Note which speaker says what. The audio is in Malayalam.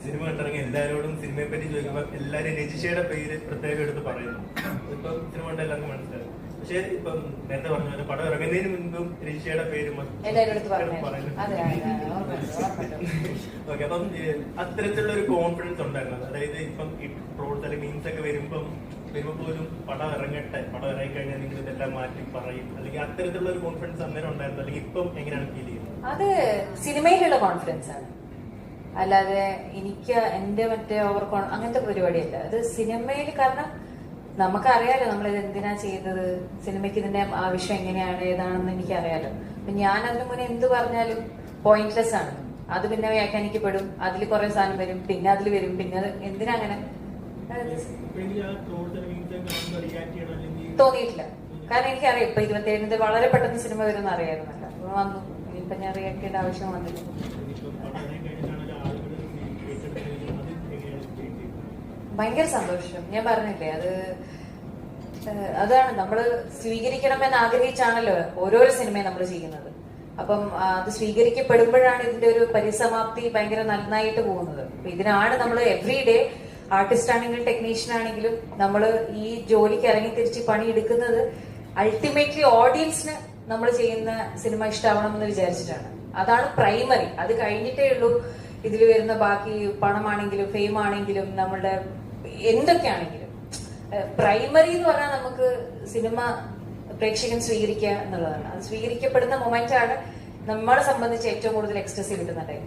Speaker 1: സിനിമ കണ്ടിറങ്ങി എല്ലാവരോടും സിനിമയെ പറ്റി ചോദിക്കുമ്പോൾ എല്ലാരും രജിഷയുടെ പേര് പ്രത്യേകം എടുത്ത് പറയുന്നു. ഇപ്പം സിനിമ കണ്ട എല്ലാവർക്കും മനസ്സിലാവും. പക്ഷെ ഇപ്പം നേരത്തെ പറഞ്ഞ പോലെ പടം ഇറങ്ങുന്നതിന് മുൻപും രജിഷയുടെ പേര് ഓക്കെ. അപ്പം അത്തരത്തിലുള്ള ഒരു കോൺഫിഡൻസ് ഉണ്ടായിരുന്നത്, അതായത് ഇപ്പം ഈ ട്രോൾസ് അല്ലെങ്കിൽ മീൻസ് ഒക്കെ വരുമ്പോ പോലും പടം ഇറങ്ങട്ടെ, പടം ഇറങ്ങി കഴിഞ്ഞാൽ നിങ്ങൾ ഇതെല്ലാം മാറ്റി പറയും, അല്ലെങ്കിൽ അത്തരത്തിലുള്ള ഒരു കോൺഫിഡൻസ് അന്നേരം ഉണ്ടായിരുന്നു, അല്ലെങ്കിൽ ഇപ്പം എങ്ങനെയാണ് ഫീൽ ചെയ്യുന്നത്?
Speaker 2: അത് സിനിമയിലുള്ള കോൺഫിഡൻസ് ആണ്, അല്ലാതെ എനിക്ക് എന്റെ മറ്റേ അങ്ങനത്തെ പരിപാടിയല്ല. അത് സിനിമയിൽ, കാരണം നമുക്കറിയാലോ നമ്മളിത് എന്തിനാ ചെയ്തത്, സിനിമയ്ക്ക് ഇതിന്റെ ആവശ്യം എങ്ങനെയാണ് ഏതാണെന്ന് എനിക്കറിയാലോ. അപ്പൊ ഞാൻ അതിന് മുന്നേ എന്ത് പറഞ്ഞാലും പോയിന്റ്ലെസ് ആണ്. അത് പിന്നെ വ്യാഖ്യാനിക്കപ്പെടും, അതിൽ കുറെ സാധനം വരും, പിന്നെ അതിൽ വരും, പിന്നെ എന്തിനാ അങ്ങനെ തോന്നിയിട്ടില്ല. കാരണം എനിക്കറിയാം ഇപ്പൊ 27 വളരെ പെട്ടെന്ന് സിനിമ വരുമെന്ന് അറിയായിരുന്നല്ല, അപ്പൊ വന്നു. ഇനിയിപ്പൊ ഞാൻ റിയാക്ട് ചെയ്യേണ്ട ആവശ്യം വന്നില്ല. ഭയങ്കര സന്തോഷം. ഞാൻ പറഞ്ഞില്ലേ, അതാണ് നമ്മൾ സ്വീകരിക്കണമെന്ന് ആഗ്രഹിച്ചാണല്ലോ ഓരോരോ സിനിമയും നമ്മൾ ചെയ്യുന്നത്. അപ്പം അത് സ്വീകരിക്കപ്പെടുമ്പോഴാണ് ഇതിന്റെ ഒരു പരിസമാപ്തി ഭയങ്കര നന്നായിട്ട് പോകുന്നത്. അപ്പൊ ഇതിനാണ് നമ്മൾ എവറി ഡേ, ആർട്ടിസ്റ്റ് ആണെങ്കിലും ടെക്നീഷ്യൻ ആണെങ്കിലും നമ്മൾ ഈ ജോലിക്ക് ഇറങ്ങി തിരിച്ച് പണിയെടുക്കുന്നത് അൾട്ടിമേറ്റ്ലി ഓഡിയൻസിന് നമ്മൾ ചെയ്യുന്ന സിനിമ ഇഷ്ടമാവണം എന്ന് വിചാരിച്ചിട്ടാണ്. അതാണ് പ്രൈമറി. അത് കഴിഞ്ഞിട്ടേ ഉള്ളൂ ഇതിൽ വരുന്ന ബാക്കി പണമാണെങ്കിലും ഫെയിം ആണെങ്കിലും നമ്മളുടെ എന്തൊക്കെയാണെങ്കിലും. പ്രൈമറി എന്ന് പറഞ്ഞാൽ നമുക്ക് സിനിമ പ്രേക്ഷകൻ സ്വീകരിക്കുക എന്നുള്ളതാണ്. അത് സ്വീകരിക്കപ്പെടുന്ന മൊമെന്റ് ആണ് നമ്മളെ സംബന്ധിച്ച് ഏറ്റവും കൂടുതൽ എക്സ്ട്രസ് കിട്ടുന്ന ടൈം.